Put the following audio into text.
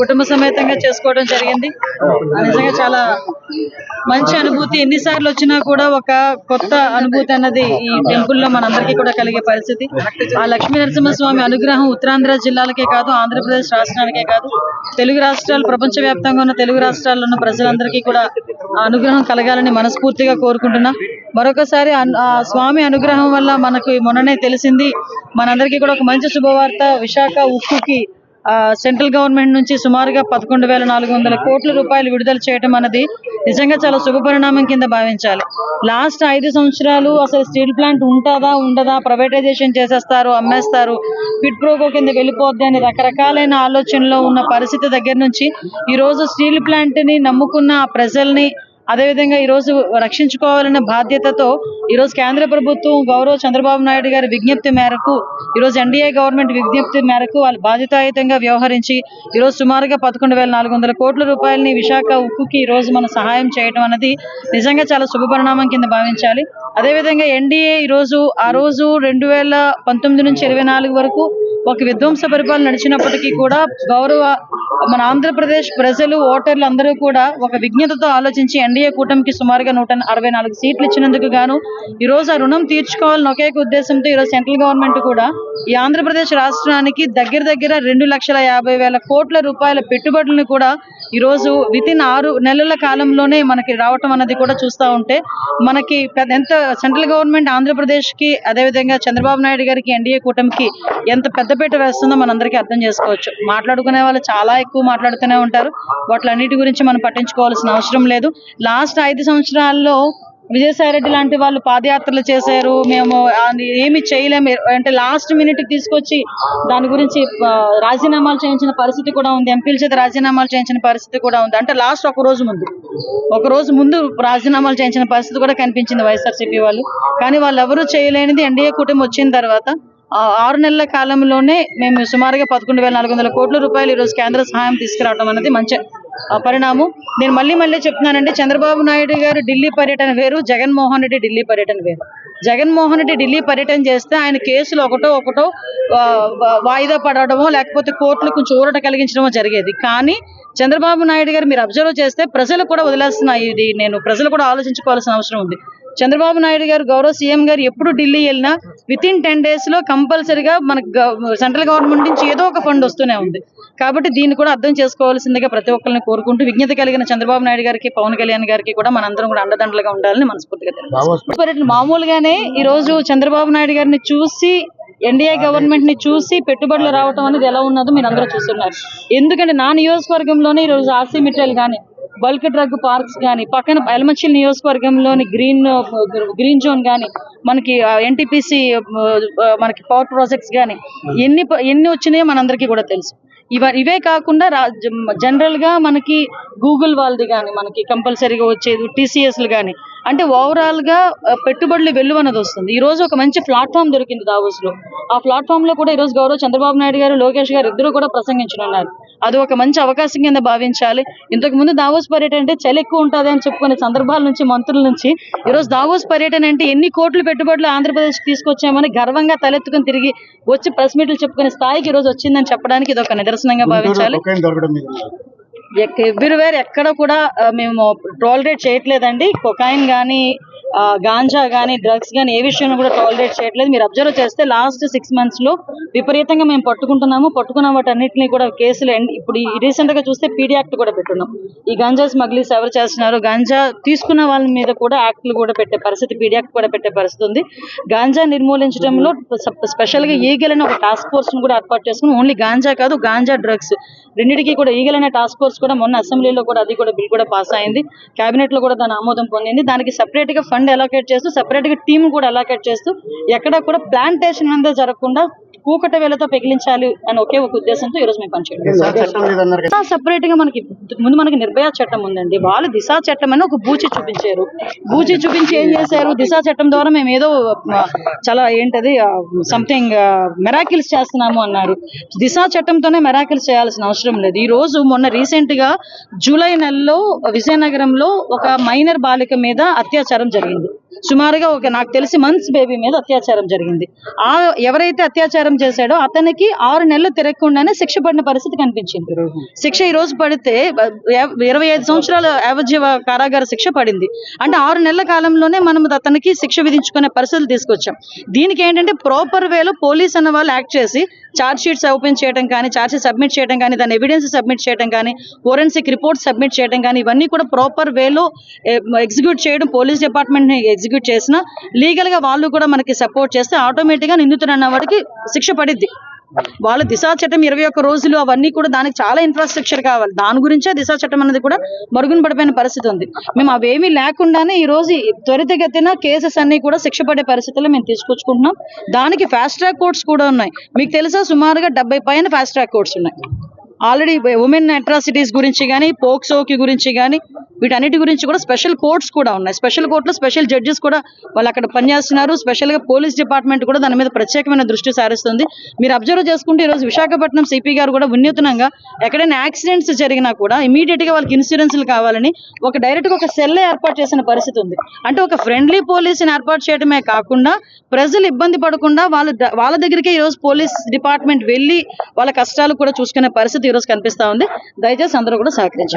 కుటుంబ సమేతంగా చేసుకోవడం జరిగింది. నిజంగా చాలా మంచి అనుభూతి. ఎన్నిసార్లు వచ్చినా కూడా ఒక కొత్త అనుభూతి అన్నది ఈ టెంపుల్ లో మనందరికీ కూడా కలిగే పరిస్థితి. ఆ లక్ష్మీ నరసింహస్వామి అనుగ్రహం ఉత్తరాంధ్ర జిల్లాలకే కాదు, ఆంధ్రప్రదేశ్ రాష్ట్రానికే కాదు, తెలుగు రాష్ట్రాలు, ప్రపంచ వ్యాప్తంగా ఉన్న తెలుగు రాష్ట్రాల్లో ఉన్న ప్రజలందరికీ కూడా ఆ అనుగ్రహం కలగాలని మనస్ఫూర్తిగా కోరుకుంటున్నా. మరొకసారి ఆ స్వామి అనుగ్రహం వల్ల మనకు మొన్ననే తెలిసింది, మనందరికీ కూడా ఒక మంచి శుభవార్త. విశాఖ ఉక్కుకి సెంట్రల్ గవర్నమెంట్ నుంచి సుమారుగా 11,400 కోట్ల రూపాయలు విడుదల చేయడం అన్నది నిజంగా చాలా శుభ పరిణామం కింద భావించాలి. లాస్ట్ 5 సంవత్సరాలు అసలు స్టీల్ ప్లాంట్ ఉంటుందా ఉండదా, ప్రైవేటైజేషన్ చేసేస్తారు, అమ్మేస్తారు, క్విడ్ ప్రోకో కింద వెళ్ళిపోద్ది అని రకరకాలైన ఆలోచనలో ఉన్న పరిస్థితి దగ్గర నుంచి ఈ రోజు స్టీల్ ప్లాంట్ ని నమ్ముకున్న ప్రజల్ని, అదేవిధంగా ఈ రోజు రక్షించుకోవాలన్న బాధ్యతతో ఈ రోజు కేంద్ర ప్రభుత్వం గౌరవ చంద్రబాబు నాయుడు గారి విజ్ఞప్తి మేరకు, ఈ రోజు ఎన్డీఏ గవర్నమెంట్ విజ్ఞప్తి మేరకు వాళ్ళు బాధ్యతాయుతంగా వ్యవహరించి ఈ రోజు సుమారుగా 11,400 కోట్ల రూపాయలని విశాఖ ఉక్కుకి ఈ రోజు మనం సహాయం చేయడం అనేది నిజంగా చాలా శుభ పరిణామం కింద భావించాలి. అదేవిధంగా ఎన్డీఏ ఈ రోజు ఆ రోజు 2019 నుంచి 24 వరకు ఒక విధ్వంస పరిపాలన నడిచినప్పటికీ కూడా గౌరవ మన ఆంధ్రప్రదేశ్ ప్రజలు, ఓటర్లు అందరూ కూడా ఒక విజ్ఞతతో ఆలోచించి ఎన్డీఏ కూటమికి సుమారుగా 164 సీట్లు ఇచ్చినందుకు గాను ఈ రోజు ఆ రుణం తీర్చుకోవాలని ఒకే ఉద్దేశంతో ఈ రోజు సెంట్రల్ గవర్నమెంట్ కూడా ఈ ఆంధ్రప్రదేశ్ రాష్ట్రానికి దగ్గర 2,50,000 కోట్ల రూపాయల పెట్టుబడులను కూడా ఈ రోజు వితిన్ 6 నెలల కాలంలోనే మనకి రావటం అన్నది కూడా చూస్తూ ఉంటే మనకి ఎంత సెంట్రల్ గవర్నమెంట్ ఆంధ్రప్రదేశ్ కి, అదేవిధంగా చంద్రబాబు నాయుడు గారికి, ఎన్డీఏ కూటమికి ఎంత పెద్దపీట వేస్తుందో మనందరికీ అర్థం చేసుకోవచ్చు. మాట్లాడుకునే వాళ్ళు చాలా ఎక్కువ మాట్లాడుతూనే ఉంటారు, వాటిలన్నిటి గురించి మనం పట్టించుకోవాల్సిన అవసరం లేదు. లాస్ట్ 5 సంవత్సరాల్లో విజయసాయిరెడ్డి లాంటి వాళ్ళు పాదయాత్రలు చేశారు, మేము ఏమి చేయలేము అంటే లాస్ట్ మినిట్ తీసుకొచ్చి దాని గురించి రాజీనామాలు చేయించిన పరిస్థితి కూడా ఉంది, ఎంపీల చేత రాజీనామాలు చేయించిన పరిస్థితి కూడా ఉంది. అంటే లాస్ట్ ఒక రోజు ముందు రాజీనామాలు చేయించిన పరిస్థితి కూడా కనిపించింది వైఎస్ఆర్సీపీ వాళ్ళు. కానీ వాళ్ళు ఎవరూ చేయలేనిది ఎన్డీఏ కూటమి వచ్చిన తర్వాత 6 నెలల కాలంలోనే మేము సుమారుగా 11,400 కోట్ల రూపాయలు ఈ రోజు కేంద్ర సహాయం తీసుకురావడం అనేది మంచి పరిణామం. నేను మళ్ళీ చెప్తున్నానంటే, చంద్రబాబు నాయుడు గారు ఢిల్లీ పర్యటన వేరు, జగన్మోహన్ రెడ్డి ఢిల్లీ పర్యటన వేరు. జగన్మోహన్ రెడ్డి ఢిల్లీ పర్యటన చేస్తే ఆయన కేసులు ఒకటో వాయిదా పడడమో లేకపోతే కోర్టులు కొంచెం ఊరట కలిగించడమో జరిగేది. కానీ చంద్రబాబు నాయుడు గారు మీరు అబ్జర్వ్ చేస్తే ప్రజలు కూడా వదిలేస్తున్నాయి, ఇది ప్రజలు కూడా ఆలోచించుకోవాల్సిన అవసరం ఉంది. చంద్రబాబు నాయుడు గారు గౌరవ సీఎం గారు ఎప్పుడు ఢిల్లీ వెళ్ళినా వితిన్ 10 days లో కంపల్సరీగా మనకు సెంట్రల్ గవర్నమెంట్ నుంచి ఏదో ఒక ఫండ్ వస్తూనే ఉంది. కాబట్టి దీన్ని కూడా అర్థం చేసుకోవాల్సిందిగా ప్రతి ఒక్కరిని కోరుకుంటూ, విజ్ఞత కలిగిన చంద్రబాబు నాయుడు గారికి, పవన్ కళ్యాణ్ గారికి కూడా మనందరం కూడా అండదండలుగా ఉండాలని మనస్ఫూర్తిగా తెలియజేస్తున్నాం. మామూలుగానే ఈ రోజు చంద్రబాబు నాయుడు గారిని చూసి, ఎన్డీఏ గవర్నమెంట్ ని చూసి పెట్టుబడులు రావటం అనేది ఎలా ఉన్నదో మీరు అందరూ చూస్తున్నారు. ఎందుకంటే నా నియోజకవర్గంలోనే ఈ రోజు ఆర్సీ మిట్టల్ కానీ, బల్క్ డ్రగ్ పార్క్స్ కానీ, పక్కన ఎలమంచిల్ నియోజకవర్గంలోని గ్రీన్ జోన్ కానీ, మనకి ఎన్టీపీసీ మనకి పవర్ ప్రాజెక్ట్స్ కానీ ఎన్ని వచ్చినాయో మనందరికీ కూడా తెలుసు. ఇవే కాకుండా జనరల్ గా మనకి గూగుల్ వాళ్ళది కానీ, మనకి కంపల్సరీగా వచ్చేది టీసీఎస్లు కానీ, అంటే ఓవరాల్ గా పెట్టుబడులు వెల్లువన్నది వస్తుంది. ఈ రోజు ఒక మంచి ప్లాట్ఫామ్ దొరికింది దావోస్ లో. ఆ ప్లాట్ఫామ్ లో కూడా ఈ రోజు గౌరవ చంద్రబాబు నాయుడు గారు, లోకేష్ గారు ఇద్దరు కూడా ప్రసంగించనున్నారు. అది ఒక మంచి అవకాశం కింద భావించాలి. ఇంతకు ముందు దావోస్ పర్యటన అంటే చలి ఎక్కువ ఉంటుంది అని చెప్పుకునే సందర్భాల నుంచి, మంత్రుల నుంచి ఈ రోజు దావోస్ పర్యటన అంటే ఎన్ని కోట్ల పెట్టుబడులు ఆంధ్రప్రదేశ్ తీసుకొచ్చామని గర్వంగా తలెత్తుకుని తిరిగి వచ్చి ప్రెస్ మీట్లు చెప్పుకునే స్థాయికి ఈ రోజు వచ్చిందని చెప్పడానికి ఇది ఒక నిదర్శనంగా భావించాలి. ఎవ్రీవేర్ ఎక్కడ కూడా మేము టాలరేట్ చేయట్లేదండి. కొకైన్ కానీ, గాంజా కానీ, డ్రగ్స్ కానీ ఏ విషయంలో కూడా టాలరేట్ చేయట్లేదు. మీరు అబ్జర్వ్ చేస్తే లాస్ట్ 6 months లో విపరీతంగా మేము పట్టుకున్న వాటన్నిటిని కూడా కేసులు. ఇప్పుడు రీసెంట్ గా చూస్తే పీడీ యాక్ట్ కూడా పెట్టున్నాం. ఈ గాంజా స్మగ్లింగ్స్ ఎవరు చేస్తున్నారు, గాంజా తీసుకున్న వాళ్ళ మీద కూడా యాక్ట్లు కూడా పెట్టే పరిస్థితి, పీడీ యాక్ట్ కూడా పెట్టే పరిస్థితి ఉంది. గాంజా నిర్మూలించడంలో స్పెషల్ గా ఈగల్ అనే ఒక టాస్క్ ఫోర్స్ ను కూడా ఏర్పాటు చేసుకుని, ఓన్లీ గాంజా కాదు, గాంజా డ్రగ్స్ రెండింటికి కూడా ఈగల్ అనే టాస్క్ ఫోర్స్ కూడా మొన్న అసెంబ్లీలో కూడా అది కూడా బిల్ కూడా పాస్ అయింది. కేబినెట్ లో కూడా దాని ఆమోదం పొందింది. దానికి సెపరేట్ గా ఫండ్ అలోకేట్ చేస్తూ, సెపరేట్ గా టీమ్ కూడా అలోకేట్ చేస్తూ, ఎక్కడ కూడా ప్లాంటేషన్ అనేది జరగకుండా కూకట వేలతో పెగిలించాలి అని ఒకే ఒక ఉద్దేశంతో ఈ రోజు మేము పనిచేయాలి. సెపరేట్ గా మనకి నిర్భయ చట్టం ఉందండి. వాళ్ళు దిశా చట్టం అని ఒక బూచి చూపించారు. బూచి చూపించి ఏం చేశారు, దిశా చట్టం ద్వారా మేము ఏదో చాలా సంథింగ్ మెరాకిల్స్ చేస్తున్నాము అన్నారు. దిశా చట్టంతోనే మెరాకిల్స్ చేయాల్సిన అవసరం లేదు. ఈ రోజు మొన్న రీసెంట్ గా జూలై నెలలో విజయనగరంలో ఒక మైనర్ బాలిక మీద అత్యాచారం జరిగింది. సుమారుగా నాకు తెలిసి మంత్స్ బేబీ మీద అత్యాచారం జరిగింది. ఎవరైతే అత్యాచారం చేశాడో అతనికి 6 నెలలు తిరగకుండానే శిక్ష పడిన పరిస్థితి కనిపించింది. శిక్ష ఈ రోజు పడితే 25 సంవత్సరాల యావజ్జీవ కారాగార శిక్ష పడింది. అంటే 6 నెలల కాలంలోనే మనం అతనికి శిక్ష విధించుకునే పరిస్థితులు తీసుకొచ్చాం. దీనికి ఏంటంటే ప్రాపర్ వేలో పోలీస్ అన్న వాళ్ళు యాక్ట్ చేసి ఛార్జ్ షీట్స్ ఓపెన్ చేయడం కానీ, ఛార్జ్ షీట్ సబ్మిట్ చేయడం కానీ, దాని ఎవిడెన్స్ సబ్మిట్ చేయడం కానీ, ఫోరెన్సిక్ రిపోర్ట్ సబ్మిట్ చేయడం కానీ, ఇవన్నీ కూడా ప్రాపర్ వేలో ఎగ్జిక్యూట్ చేయడం, పోలీస్ డిపార్ట్మెంట్ ని ఎగ్జిక్యూట్ చేసిన లీగల్ గా వాళ్ళు కూడా మనకి సపోర్ట్ చేస్తే ఆటోమేటిక్ గా నిందితుడు అన్న వాడికి శిక్ష పడిద్ది. వాళ్ళ దిశా చట్టం 21 రోజులు అవన్నీ కూడా దానికి చాలా ఇన్ఫ్రాస్ట్రక్చర్ కావాలి. దాని గురించే దిశా చట్టం అనేది కూడా మరుగున పడిపోయిన పరిస్థితి ఉంది. మేము అవేమీ లేకుండానే ఈ రోజు త్వరితగతిన కేసెస్ అన్ని కూడా శిక్ష పడే పరిస్థితుల్లో మేము తీసుకొచ్చుకుంటున్నాం. దానికి ఫాస్ట్ ట్రాక్ కోర్ట్స్ కూడా ఉన్నాయి. మీకు తెలుసా, సుమారుగా 70 పైన ఫాస్ట్ ట్రాక్ కోర్ట్స్ ఉన్నాయి. ఆల్రెడీ ఉమెన్ అట్రాసిటీస్ గురించి కానీ, పోక్సోకి గురించి కానీ, వీటన్నిటి గురించి కూడా స్పెషల్ కోర్ట్స్ కూడా ఉన్నాయి. స్పెషల్ కోర్టులో స్పెషల్ జడ్జెస్ కూడా వాళ్ళు అక్కడ పనిచేస్తున్నారు. స్పెషల్గా పోలీస్ డిపార్ట్మెంట్ కూడా దాని మీద ప్రత్యేకమైన దృష్టి సారిస్తుంది. మీరు అబ్జర్వ్ చేసుకుంటే ఈరోజు విశాఖపట్నం సిపి గారు కూడా వినూత్నంగా ఎక్కడైనా యాక్సిడెంట్స్ జరిగినా కూడా ఇమీడియట్ గా వాళ్ళకి ఇన్సూరెన్స్లు కావాలని డైరెక్ట్ గా ఒక సెల్ ఏర్పాటు చేసిన పరిస్థితి ఉంది. అంటే ఒక ఫ్రెండ్లీ పోలీసుని ఏర్పాటు చేయడమే కాకుండా ప్రజలు ఇబ్బంది పడకుండా వాళ్ళ దగ్గరికే ఈరోజు పోలీస్ డిపార్ట్మెంట్ వెళ్ళి వాళ్ళ కష్టాలు కూడా చూసుకునే పరిస్థితి ఈరోజు కనిపిస్తా ఉంది. దయచేసి అందరూ కూడా సహకరించారు.